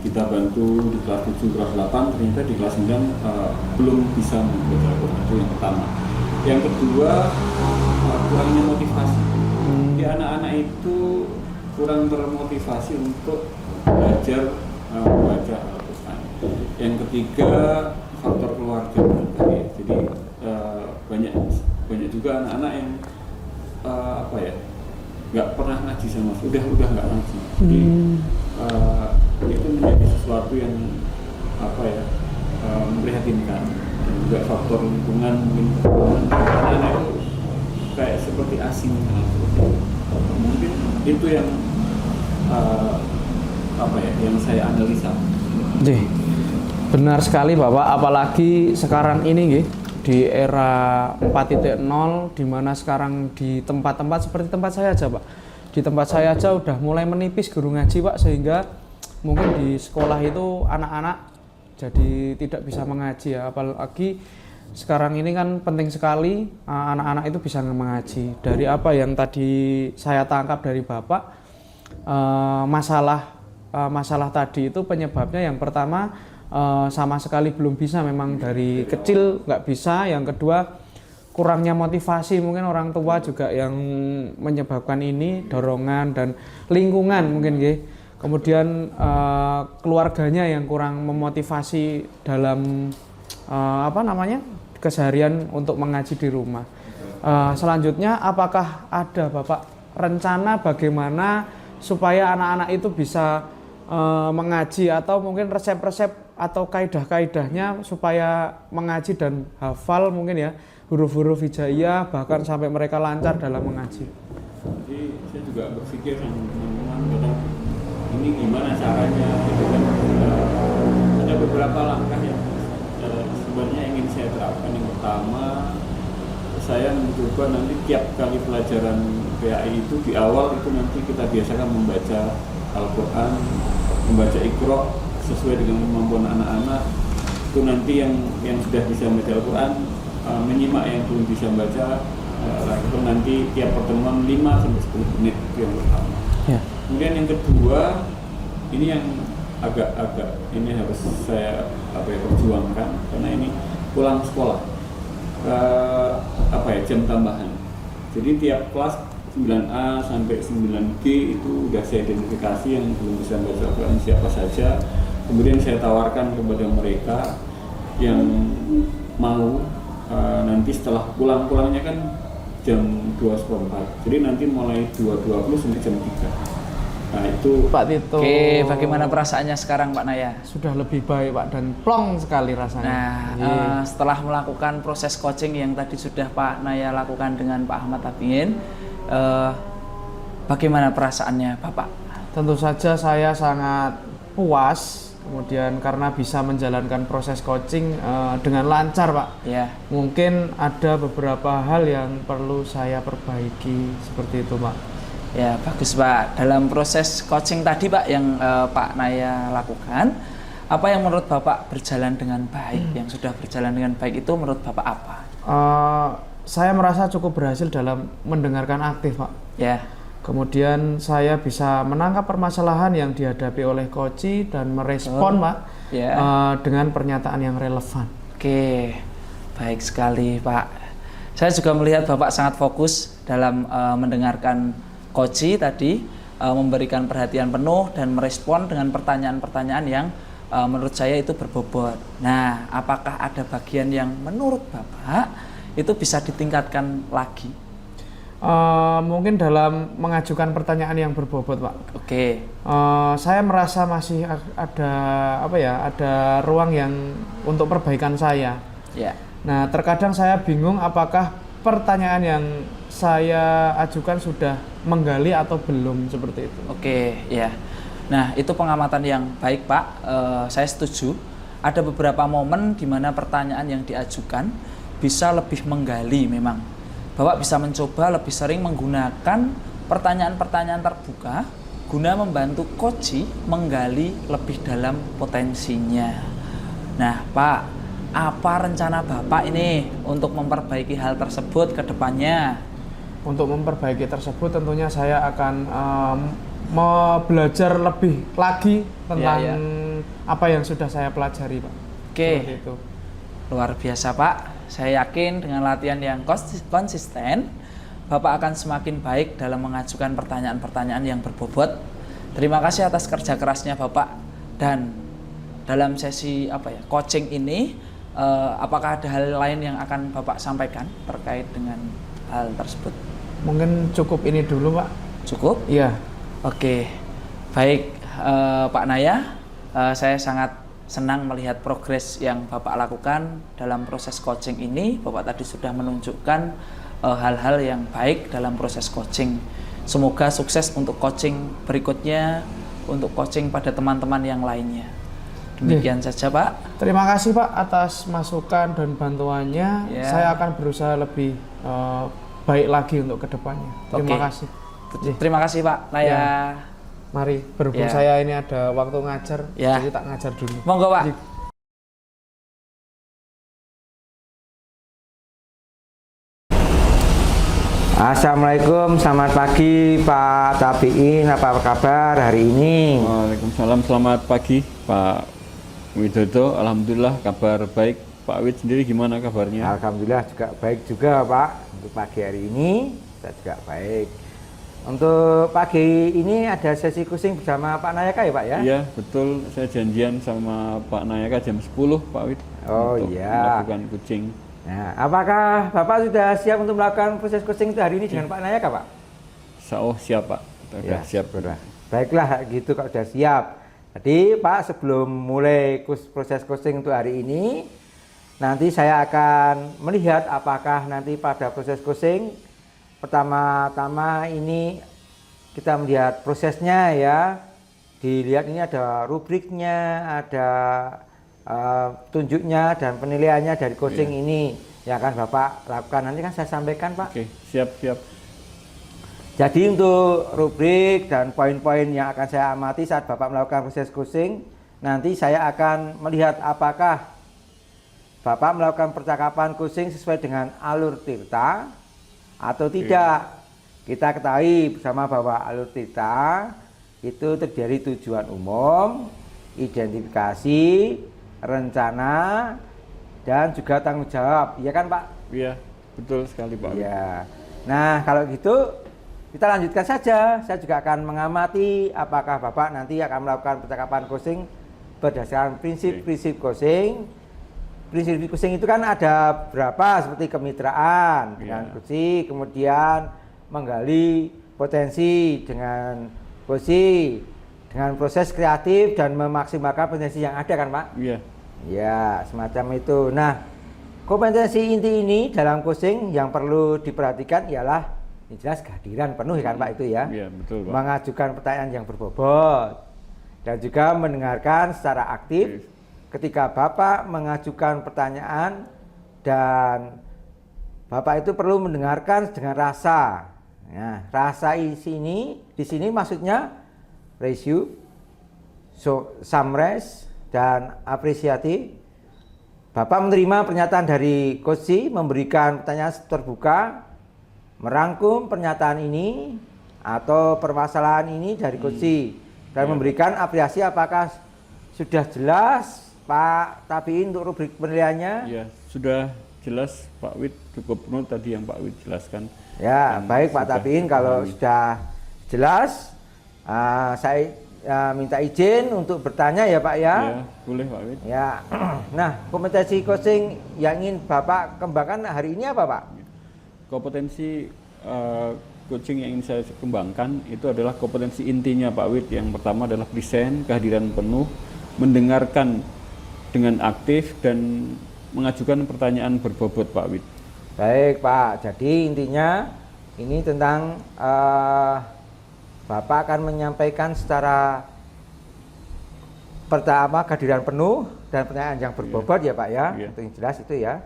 Speaker 5: kita bantu di kelas 7, kelas 8, ternyata di kelas 9 belum bisa membaca Al-Quran. Itu yang pertama. Yang kedua, kurangnya motivasi. Jadi anak-anak itu kurang termotivasi untuk belajar membaca Al-Quran. Yang ketiga, faktor keluarga. Jadi banyak juga anak-anak yang nggak pernah ngaji sama udah nggak ngaji. Jadi itu menjadi sesuatu yang memprihatinkan, dan juga faktor lingkungan mungkin anak-anak itu kayak seperti asing. Mungkin itu yang yang saya analisa.
Speaker 2: Benar sekali Bapak, apalagi sekarang ini di era 4.0, di mana sekarang di tempat-tempat seperti tempat saya aja Pak, di tempat saya aja udah mulai menipis guru ngaji Pak, sehingga mungkin di sekolah itu anak-anak jadi tidak bisa mengaji ya. Apalagi sekarang ini kan penting sekali anak-anak itu bisa mengaji. Dari apa yang tadi saya tangkap dari Bapak, masalah masalah tadi itu penyebabnya yang pertama sama sekali belum bisa, memang dari kecil nggak bisa. Yang kedua kurangnya motivasi, mungkin orang tua juga yang menyebabkan ini, dorongan dan lingkungan mungkin nggih. Kemudian keluarganya yang kurang memotivasi dalam keseharian untuk mengaji di rumah. Selanjutnya, apakah ada Bapak rencana bagaimana supaya anak-anak itu bisa mengaji, atau mungkin resep-resep atau kaidah-kaidahnya supaya mengaji dan hafal mungkin ya huruf-huruf hijaiyah, bahkan sampai mereka lancar dalam mengaji?
Speaker 5: Jadi saya juga berpikir sama teman-teman, ini gimana caranya gitu kan. Ada beberapa langkah yang sebenarnya ingin saya terapkan. Yang pertama, saya mencoba nanti tiap kali pelajaran PAI itu di awal itu nanti kita biasakan membaca Al-Quran, membaca Iqra sesuai dengan kemampuan anak-anak. Itu nanti yang sudah bisa membaca Al-Quran menyimak yang belum bisa membaca, itu nanti tiap pertemuan 5-10 menit itu yang pertama.
Speaker 2: Ya.
Speaker 5: Kemudian yang kedua, ini yang agak ini harus saya perjuangkan, karena ini pulang sekolah jam tambahan. Jadi tiap kelas 9A sampai 9G itu udah saya identifikasi yang belum bisa membaca Al-Quran siapa saja. Kemudian saya tawarkan kepada mereka yang mau nanti setelah pulangnya kan jam 2.04. Jadi nanti mulai 2.20 sampai jam 3. Nah itu
Speaker 2: Pak Tito.
Speaker 4: Oke, bagaimana perasaannya sekarang Pak Naya?
Speaker 2: Sudah lebih baik Pak, dan plong sekali rasanya.
Speaker 4: Nah, setelah melakukan proses coaching yang tadi sudah Pak Naya lakukan dengan Pak Ahmad Tabingin, bagaimana perasaannya Bapak?
Speaker 2: Tentu saja saya sangat puas, kemudian karena bisa menjalankan proses coaching dengan lancar Pak.
Speaker 4: Ya.
Speaker 2: Mungkin ada beberapa hal yang perlu saya perbaiki, seperti itu Pak.
Speaker 4: Ya, bagus Pak. Dalam proses coaching tadi Pak yang Pak Naya lakukan, apa yang menurut Bapak berjalan dengan baik? Yang sudah berjalan dengan baik itu menurut Bapak apa?
Speaker 2: Saya merasa cukup berhasil dalam mendengarkan aktif Pak.
Speaker 4: Ya.
Speaker 2: Kemudian saya bisa menangkap permasalahan yang dihadapi oleh coach dan merespon Pak dengan pernyataan yang relevan.
Speaker 4: Oke, baik sekali Pak. Saya juga melihat Bapak sangat fokus dalam mendengarkan coach tadi, memberikan perhatian penuh dan merespon dengan pertanyaan-pertanyaan yang menurut saya itu berbobot. Nah, apakah ada bagian yang menurut Bapak itu bisa ditingkatkan lagi?
Speaker 2: Mungkin dalam mengajukan pertanyaan yang berbobot Pak.
Speaker 4: Oke.
Speaker 2: Saya merasa masih ada ruang yang untuk perbaikan saya.
Speaker 4: Ya.
Speaker 2: Nah, terkadang saya bingung apakah pertanyaan yang saya ajukan sudah menggali atau belum, seperti itu.
Speaker 4: Oke, ya. Nah, itu pengamatan yang baik Pak. Saya setuju. Ada beberapa momen di mana pertanyaan yang diajukan bisa lebih menggali memang. Bapak bisa mencoba lebih sering menggunakan pertanyaan-pertanyaan terbuka guna membantu coach menggali lebih dalam potensinya. Nah, Pak, apa rencana Bapak ini untuk memperbaiki hal tersebut ke depannya?
Speaker 2: Untuk memperbaiki tersebut tentunya saya akan belajar lebih lagi tentang apa yang sudah saya pelajari Pak.
Speaker 4: Oke.
Speaker 2: Seperti itu.
Speaker 4: Luar biasa Pak. Saya yakin dengan latihan yang konsisten, Bapak akan semakin baik dalam mengajukan pertanyaan-pertanyaan yang berbobot. Terima kasih atas kerja kerasnya Bapak. Dan dalam sesi coaching ini, apakah ada hal lain yang akan Bapak sampaikan terkait dengan hal tersebut?
Speaker 2: Mungkin cukup ini dulu Pak.
Speaker 4: Cukup?
Speaker 2: Iya.
Speaker 4: Oke. Baik Pak Naya, saya sangat senang melihat progres yang Bapak lakukan dalam proses coaching ini. Bapak tadi sudah menunjukkan hal-hal yang baik dalam proses coaching. Semoga sukses untuk coaching berikutnya, untuk coaching pada teman-teman yang lainnya. Demikian saja Pak.
Speaker 2: Terima kasih Pak atas masukan dan bantuannya. Saya akan berusaha lebih baik lagi untuk kedepannya. Terima kasih.
Speaker 4: Terima kasih Pak Naya.
Speaker 2: Mari, berhubung saya ini ada waktu ngajar, jadi tak ngajar dulu.
Speaker 4: Monggo Pak.
Speaker 3: Assalamualaikum, selamat pagi Pak Tabiin, apa kabar hari ini?
Speaker 5: Waalaikumsalam, selamat pagi Pak Widodo. Alhamdulillah kabar baik. Pak Wid sendiri gimana kabarnya?
Speaker 3: Alhamdulillah juga baik juga Pak. Untuk pagi hari ini saya juga baik. Untuk pagi ini ada sesi kucing bersama Pak Nayaka ya Pak ya?
Speaker 5: Iya betul, saya janjian sama Pak Nayaka jam 10 Pak Wid.
Speaker 3: Oh
Speaker 5: untuk
Speaker 3: iya.
Speaker 5: melakukan kucing.
Speaker 3: Nah, apakah Bapak sudah siap untuk melakukan proses kucing itu hari ini dengan Pak Nayaka Pak?
Speaker 5: Oh siap Pak, sudah siap.
Speaker 3: Sudah. Baiklah gitu kalau sudah siap. Jadi Pak sebelum mulai proses kucing untuk hari ini, nanti saya akan melihat apakah nanti pada proses kucing pertama-tama ini kita melihat prosesnya ya. Dilihat ini ada rubriknya, ada tunjuknya dan penilaiannya dari kucing ini yang akan Bapak lakukan. Nanti kan saya sampaikan Pak.
Speaker 5: Oke, siap.
Speaker 3: Jadi untuk rubrik dan poin-poin yang akan saya amati saat Bapak melakukan proses kucing, nanti saya akan melihat apakah Bapak melakukan percakapan kucing sesuai dengan alur tirta atau tidak. Kita ketahui bersama bahwa alur tirta itu terdiri tujuan umum, identifikasi, rencana, dan juga tanggung jawab. Iya kan Pak?
Speaker 5: Iya, betul sekali Pak.
Speaker 3: Iya. Nah kalau gitu kita lanjutkan saja. Saya juga akan mengamati apakah Bapak nanti akan melakukan percakapan kucing berdasarkan prinsip-prinsip kucing. Prinsip kucing itu kan ada berapa, seperti kemitraan dengan kucing, kemudian menggali potensi dengan kucing, dengan proses kreatif dan memaksimalkan potensi yang ada kan Pak?
Speaker 5: Iya.
Speaker 3: Ya, semacam itu. Nah, kompetensi inti ini dalam kucing yang perlu diperhatikan ialah yang jelas kehadiran penuh kan Pak itu ya.
Speaker 5: Iya, betul Pak.
Speaker 3: Mengajukan pertanyaan yang berbobot dan juga mendengarkan secara aktif ketika Bapak mengajukan pertanyaan, dan Bapak itu perlu mendengarkan dengan rasa. Nah, rasa di sini maksudnya ratio, summaries, dan apresiatif. Bapak menerima pernyataan dari coach, memberikan pertanyaan terbuka, merangkum pernyataan ini atau permasalahan ini dari coach, dan memberikan apresiasi apakah sudah jelas Pak Tabiin untuk rubrik penilaiannya.
Speaker 5: Iya, sudah jelas Pak Wid, cukup penuh tadi yang Pak Wid jelaskan.
Speaker 3: Ya, baik Pak Tabiin, kalau sudah jelas saya minta izin untuk bertanya ya Pak ya.
Speaker 5: Ya, boleh Pak Wid.
Speaker 3: Ya. Nah, kompetensi coaching yang ingin Bapak kembangkan hari ini apa Pak?
Speaker 5: Kompetensi coaching yang ingin saya kembangkan itu adalah kompetensi intinya Pak Wid. Yang pertama adalah present, kehadiran penuh, mendengarkan dengan aktif, dan mengajukan pertanyaan berbobot Pak Wid.
Speaker 3: Baik Pak, jadi intinya ini tentang Bapak akan menyampaikan secara pertama kehadiran penuh dan pertanyaan yang berbobot ya Pak ya, untuk yang jelas itu ya.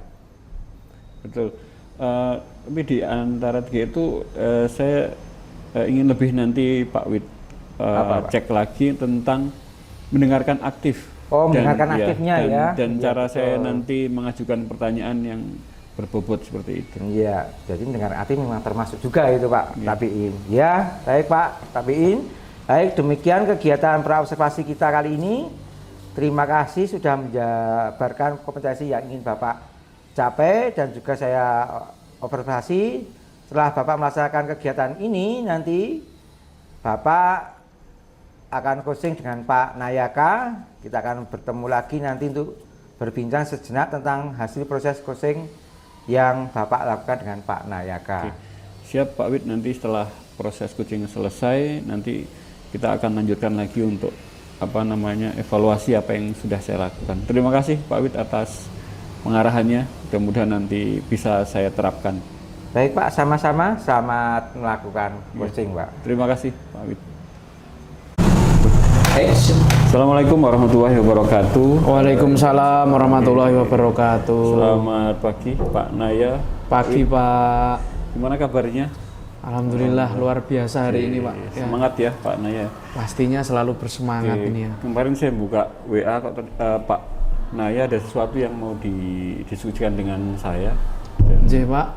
Speaker 5: Betul. Tapi di antara tiga itu saya ingin lebih nanti Pak Wid cek lagi tentang mendengarkan aktif.
Speaker 3: Oh, mendengarkan aktifnya ya.
Speaker 5: Dan cara saya nanti mengajukan pertanyaan yang berbobot seperti itu.
Speaker 3: Iya, jadi mendengar aktif memang termasuk juga itu Pak Tabiin. Ya, baik Pak Tabiin. Baik, demikian kegiatan praobservasi kita kali ini. Terima kasih sudah menjabarkan kompetensi yang ingin Bapak capai, dan juga saya observasi setelah Bapak melaksanakan kegiatan ini, nanti Bapak akan coaching dengan Pak Nayaka. Kita akan bertemu lagi nanti untuk berbincang sejenak tentang hasil proses coaching yang Bapak lakukan dengan Pak Nayaka.
Speaker 5: Oke. Siap Pak Wid, nanti setelah proses coaching selesai, nanti kita akan lanjutkan lagi untuk evaluasi apa yang sudah saya lakukan. Terima kasih Pak Wid atas pengarahannya, mudah-mudahan nanti bisa saya terapkan.
Speaker 3: Baik Pak, sama-sama, selamat melakukan coaching Pak.
Speaker 5: Terima kasih Pak Wid. Assalamualaikum warahmatullahi wabarakatuh.
Speaker 2: Waalaikumsalam warahmatullahi wabarakatuh.
Speaker 5: Selamat pagi Pak Naya.
Speaker 2: Pagi Pak.
Speaker 5: Gimana kabarnya?
Speaker 2: Alhamdulillah luar biasa hari ini Pak.
Speaker 5: Semangat ya Pak Naya.
Speaker 2: Pastinya selalu bersemangat ini ya.
Speaker 5: Kemarin saya buka WA kok Pak Naya ada sesuatu yang mau didiskusikan dengan saya.
Speaker 2: Jadi Pak,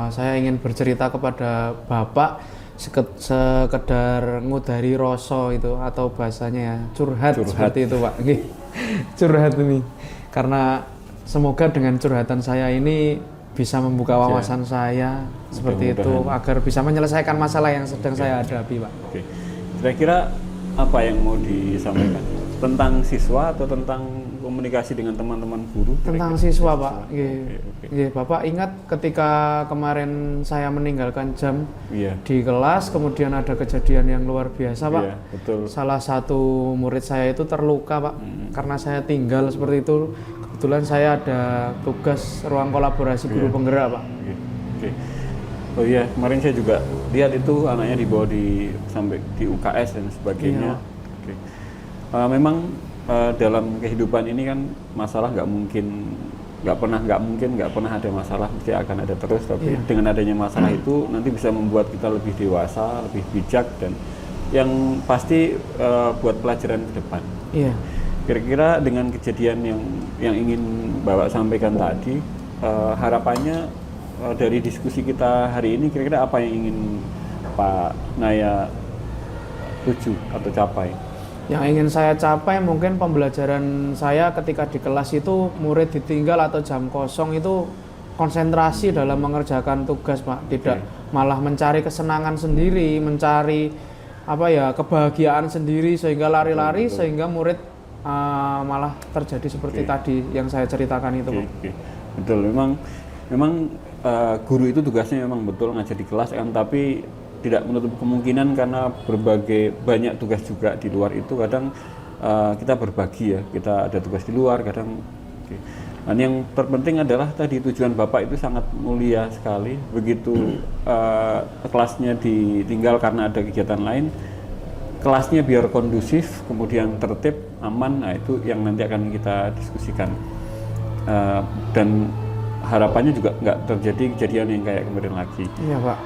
Speaker 2: Saya ingin bercerita kepada Bapak sekedar ngudari rasa itu, atau bahasanya ya curhat. Seperti itu Pak. Curhat ini, karena semoga dengan curhatan saya ini bisa membuka wawasan saya seperti itu, agar bisa menyelesaikan masalah yang sedang saya hadapi Pak.
Speaker 5: Oke. Kira-kira apa yang mau disampaikan? Tentang siswa atau tentang komunikasi dengan teman-teman guru?
Speaker 2: Tentang siswa Pak. Bapak ingat ketika kemarin saya meninggalkan jam di kelas, kemudian ada kejadian yang luar biasa Pak.
Speaker 5: Betul.
Speaker 2: Salah satu murid saya itu terluka Pak, karena saya tinggal seperti itu. Kebetulan saya ada tugas ruang kolaborasi guru penggerak Pak.
Speaker 5: Oh iya, kemarin saya juga lihat itu anaknya dibawa sampai di UKS dan sebagainya. Memang dalam kehidupan ini kan masalah nggak pernah ada masalah, mesti akan ada terus. Tapi dengan adanya masalah itu nanti bisa membuat kita lebih dewasa, lebih bijak, dan yang pasti buat pelajaran ke depan. Kira-kira dengan kejadian yang ingin Bapak sampaikan tadi, harapannya dari diskusi kita hari ini, kira-kira apa yang ingin Pak Naya tuju atau capai?
Speaker 2: Yang ingin saya capai mungkin pembelajaran saya ketika di kelas itu murid ditinggal atau jam kosong itu konsentrasi dalam mengerjakan tugas Pak, tidak malah mencari kesenangan sendiri, mencari kebahagiaan sendiri sehingga lari-lari sehingga murid malah terjadi seperti tadi yang saya ceritakan itu Pak.
Speaker 5: Betul, memang guru itu tugasnya memang betul ngajar di kelas kan, tapi tidak menutup kemungkinan karena banyak tugas juga di luar itu, kadang kita berbagi ya, kita ada tugas di luar kadang. Dan yang terpenting adalah tadi tujuan Bapak itu sangat mulia sekali. Begitu kelasnya ditinggal karena ada kegiatan lain, kelasnya biar kondusif, kemudian tertib, aman, nah itu yang nanti akan kita diskusikan. Dan harapannya juga nggak terjadi kejadian yang kayak kemarin lagi.
Speaker 2: Iya Pak.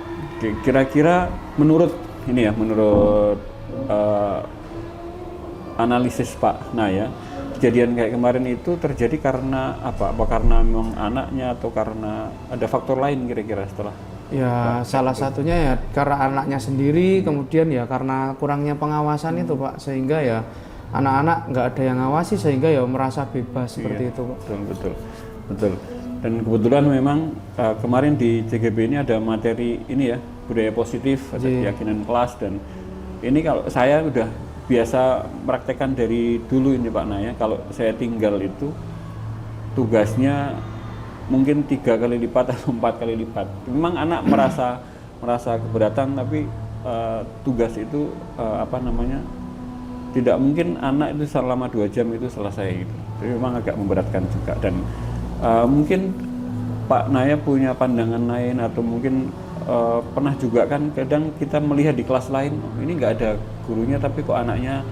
Speaker 5: Kira-kira menurut analisis Pak Naya, kejadian kayak kemarin itu terjadi karena apa? Apa karena memang anaknya atau karena ada faktor lain kira-kira setelah?
Speaker 2: Ya salah satunya ya karena anaknya sendiri, kemudian ya karena kurangnya pengawasan itu Pak, sehingga ya anak-anak nggak ada yang ngawasi sehingga ya merasa bebas seperti itu Pak.
Speaker 5: Betul. Dan kebetulan memang kemarin di CGB ini ada materi ini ya, budaya positif, ada keyakinan kelas, dan ini kalau saya udah biasa praktekkan dari dulu ini Pak Naya, kalau saya tinggal itu tugasnya mungkin 3 kali lipat atau 4 kali lipat. Memang anak merasa keberatan, tapi tugas itu tidak mungkin anak itu selama 2 jam itu selesai gitu. Jadi memang agak memberatkan juga, dan mungkin Pak Naya punya pandangan lain, atau mungkin pernah juga kan kadang kita melihat di kelas lain, ini nggak ada gurunya tapi kok anaknya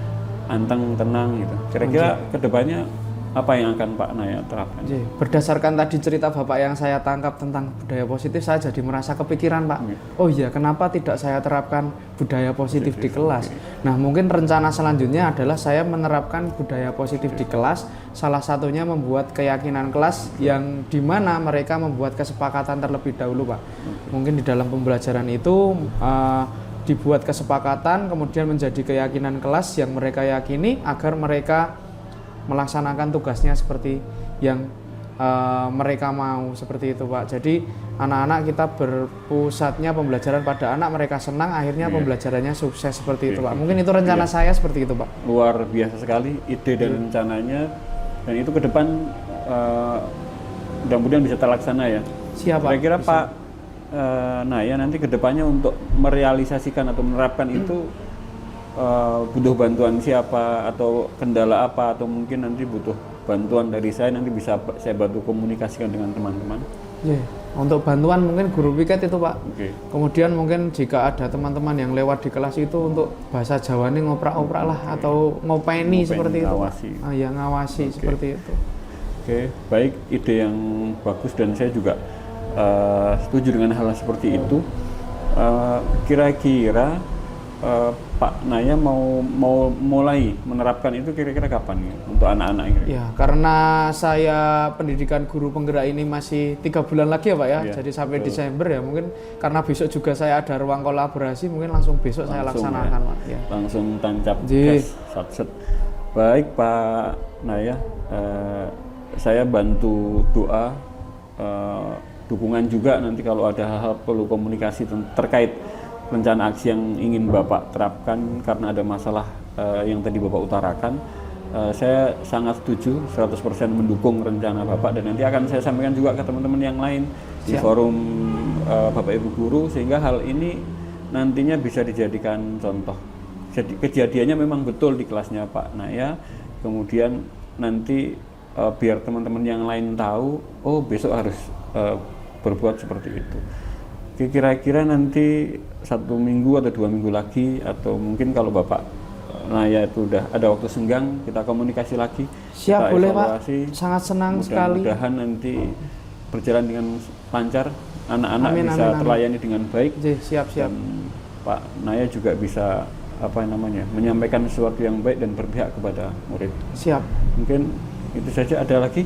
Speaker 5: anteng, tenang gitu. Kira-kira kedepannya apa yang akan Pak Naya terapkan?
Speaker 2: Berdasarkan tadi cerita Bapak yang saya tangkap tentang budaya positif, saya jadi merasa kepikiran Pak. Oh iya, kenapa tidak saya terapkan budaya positif di kelas? Nah mungkin rencana selanjutnya adalah saya menerapkan budaya positif di kelas. Salah satunya membuat keyakinan kelas yang dimana mereka membuat kesepakatan terlebih dahulu Pak. Mungkin di dalam pembelajaran itu dibuat kesepakatan, kemudian menjadi keyakinan kelas yang mereka yakini agar mereka melaksanakan tugasnya seperti yang mereka mau, seperti itu Pak. Jadi anak-anak kita berpusatnya pembelajaran pada anak, mereka senang, akhirnya pembelajarannya sukses seperti itu Pak. Mungkin itu rencana saya seperti itu Pak.
Speaker 5: Luar biasa sekali ide dan rencananya, dan itu ke depan mudah-mudahan bisa terlaksana ya.
Speaker 2: Siapa?
Speaker 5: Kira-kira Pak Naya nanti ke depannya untuk merealisasikan atau menerapkan itu butuh bantuan siapa atau kendala apa, atau mungkin nanti butuh bantuan dari saya, nanti bisa saya bantu komunikasikan dengan teman-teman.
Speaker 2: Untuk bantuan mungkin guru piket itu Pak. Kemudian mungkin jika ada teman-teman yang lewat di kelas itu untuk bahasa Jawa ini ngoprak-oprak lah, atau ngopeni seperti itu. Ngawasi seperti itu.
Speaker 5: Baik, ide yang bagus, dan saya juga setuju dengan hal seperti itu. Kira-kira Pak Naya mau mulai menerapkan itu kira-kira kapan ya untuk anak-anak ini?
Speaker 2: Ya, karena saya pendidikan guru penggerak ini masih 3 bulan lagi ya Pak ya,
Speaker 5: Iya,
Speaker 2: jadi sampai
Speaker 5: betul.
Speaker 2: Desember ya, mungkin karena besok juga saya ada ruang kolaborasi, mungkin langsung besok saya
Speaker 5: Langsung
Speaker 2: laksanakan
Speaker 5: ya.
Speaker 2: Pak. Ya.
Speaker 5: Langsung tancap
Speaker 2: Ji.
Speaker 5: gas satset. Baik Pak Naya, saya bantu doa, dukungan juga nanti kalau ada hal-hal perlu komunikasi terkait rencana aksi yang ingin Bapak terapkan karena ada masalah yang tadi Bapak utarakan. Saya sangat setuju, 100% mendukung rencana Bapak, dan nanti akan saya sampaikan juga ke teman-teman yang lain di forum Bapak Ibu Guru, sehingga hal ini nantinya bisa dijadikan contoh. Jadi kejadiannya memang betul di kelasnya Pak Naya, kemudian nanti biar teman-teman yang lain tahu, oh besok harus berbuat seperti itu. Kira-kira nanti 1 minggu atau 2 minggu lagi, atau mungkin kalau Bapak Naya itu udah ada waktu senggang, kita komunikasi lagi.
Speaker 2: Siap,
Speaker 5: kita
Speaker 2: boleh Pak,
Speaker 5: evaluasi.
Speaker 2: sangat senang sekali.
Speaker 5: Mudah-mudahan nanti berjalan dengan lancar, anak-anak
Speaker 2: Amin,
Speaker 5: bisa
Speaker 2: amin.
Speaker 5: terlayani dengan baik.
Speaker 2: Siap.
Speaker 5: Dan Pak Naya juga bisa menyampaikan sesuatu yang baik dan berpihak kepada murid.
Speaker 2: Siap.
Speaker 5: Mungkin itu saja. Ada lagi?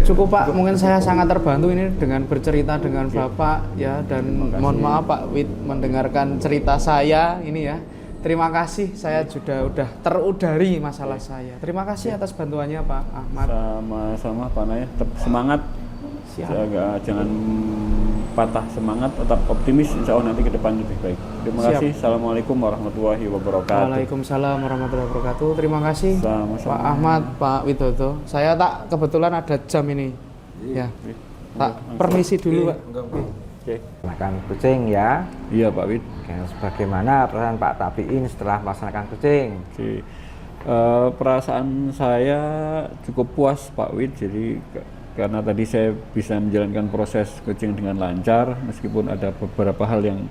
Speaker 2: Cukup Pak, mungkin saya sangat terbantu ini dengan bercerita dengan Bapak ya, dan mohon maaf Pak Wid mendengarkan cerita saya ini ya. Terima kasih, saya udah terudari masalah saya. Terima kasih atas bantuannya Pak Ahmad.
Speaker 5: Sama-sama Pak Naya, tetap semangat.
Speaker 2: Siap.
Speaker 5: Jangan patah semangat, tetap optimis, insya Allah nanti ke depan lebih baik. Terima
Speaker 2: Siap.
Speaker 5: kasih. Assalamualaikum warahmatullahi wabarakatuh.
Speaker 2: Waalaikumsalam warahmatullahi wabarakatuh. Terima kasih
Speaker 5: Sama-sama.
Speaker 2: Pak Ahmad, Pak Widodo. Saya tak kebetulan ada jam ini. Ya. Tak permisi dulu Pak.
Speaker 5: Oke.
Speaker 3: Makan kucing ya.
Speaker 5: Iya Pak Wid.
Speaker 3: Bagaimana perasaan Pak Tabiin setelah melaksanakan kucing?
Speaker 5: Oke. Perasaan saya cukup puas Pak Wid, jadi karena tadi saya bisa menjalankan proses coaching dengan lancar, meskipun ada beberapa hal yang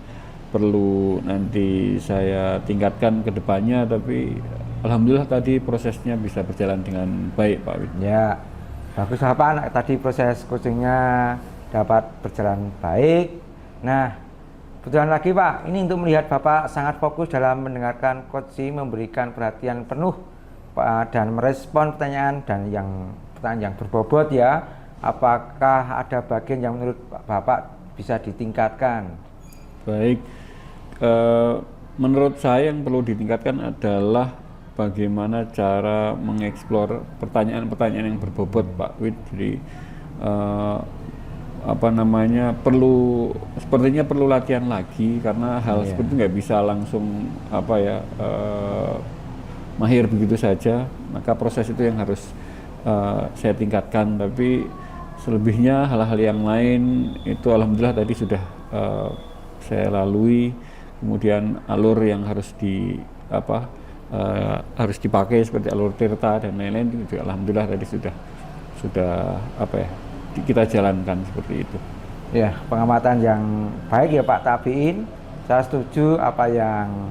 Speaker 5: perlu nanti saya tingkatkan ke depannya, tapi alhamdulillah tadi prosesnya bisa berjalan dengan baik Pak Wid.
Speaker 3: Ya, bagus Pak. Tadi proses coachingnya dapat berjalan baik. Nah, kebetulan lagi Pak, ini untuk melihat Bapak sangat fokus dalam mendengarkan coaching, memberikan perhatian penuh dan merespon pertanyaan yang berbobot ya. Apakah ada bagian yang menurut Bapak bisa ditingkatkan?
Speaker 5: Baik, menurut saya yang perlu ditingkatkan adalah bagaimana cara mengeksplor pertanyaan-pertanyaan yang berbobot Pak Wid. Jadi sepertinya perlu latihan lagi, karena hal seperti itu nggak bisa langsung mahir begitu saja. Maka proses itu yang harus saya tingkatkan, tapi selebihnya hal-hal yang lain itu alhamdulillah tadi sudah saya lalui. Kemudian alur yang harus harus dipakai seperti alur Tirta dan lain-lain juga alhamdulillah tadi sudah kita jalankan seperti itu.
Speaker 3: Ya, pengamatan yang baik ya Pak Tabiin. Saya setuju apa yang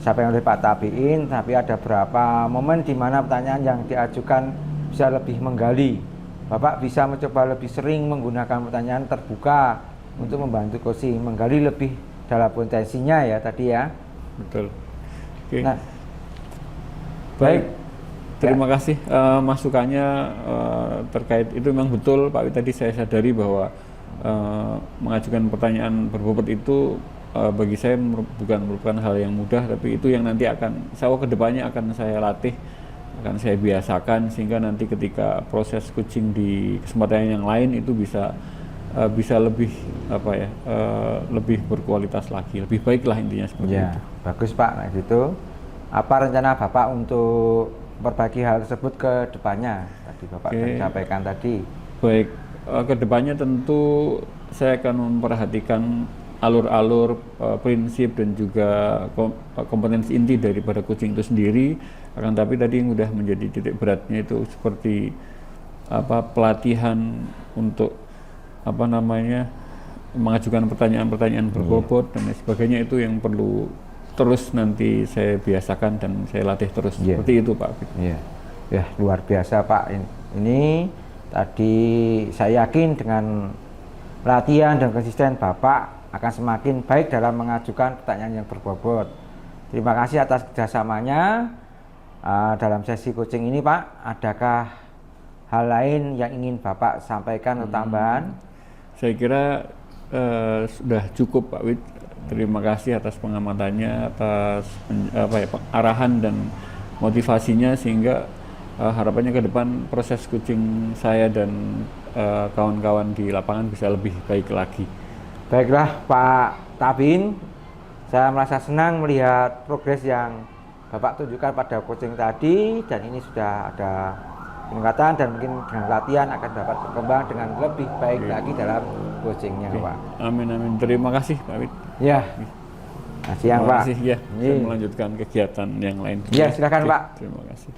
Speaker 3: disampaikan oleh Pak Tabiin, tapi ada beberapa momen di mana pertanyaan yang diajukan bisa lebih menggali. Bapak bisa mencoba lebih sering menggunakan pertanyaan terbuka untuk membantu coaching, menggali lebih dalam potensinya ya tadi ya.
Speaker 5: Betul. Oke.
Speaker 3: Nah,
Speaker 5: baik. Terima kasih masukannya terkait itu. Memang betul Pak Wid, tadi saya sadari bahwa mengajukan pertanyaan berbobot itu bagi saya bukan merupakan hal yang mudah, tapi itu yang nanti akan kedepannya akan saya latih, akan saya biasakan, sehingga nanti ketika proses coaching di kesempatan yang lain itu bisa lebih lebih berkualitas lagi, lebih baik lah intinya seperti itu.
Speaker 3: Bagus Pak. Nah gitu, apa rencana Bapak untuk memperbaiki hal tersebut ke depannya? Tadi Bapak sampaikan tadi.
Speaker 5: Baik, ke depannya tentu saya akan memperhatikan alur-alur, prinsip dan juga kompetensi inti daripada coaching itu sendiri. Akan tapi tadi yang sudah menjadi titik beratnya itu seperti pelatihan untuk mengajukan pertanyaan-pertanyaan berbobot dan lain sebagainya, itu yang perlu terus nanti saya biasakan dan saya latih terus. Seperti itu Pak.
Speaker 3: Ya, luar biasa Pak. Ini tadi saya yakin dengan latihan dan konsisten Bapak akan semakin baik dalam mengajukan pertanyaan yang berbobot. Terima kasih atas kerjasamanya dalam sesi coaching ini, Pak. Adakah hal lain yang ingin Bapak sampaikan atau tambahan?
Speaker 5: Saya kira sudah cukup, Pak Wid. Terima kasih atas pengamatannya, atas arahan dan motivasinya, sehingga harapannya ke depan proses coaching saya dan kawan-kawan di lapangan bisa lebih baik lagi.
Speaker 3: Baiklah Pak Tabin, saya merasa senang melihat progres yang Bapak tunjukkan pada coaching tadi, dan ini sudah ada peningkatan dan mungkin dengan latihan akan dapat berkembang dengan lebih baik lagi dalam coachingnya, Pak.
Speaker 5: Amin, amin. Terima kasih, Pak Wid.
Speaker 3: Ya. Terima kasih, Pak.
Speaker 5: Terima kasih ya. Saya melanjutkan kegiatan yang lain.
Speaker 3: Ya, silakan, Pak.
Speaker 5: Terima kasih.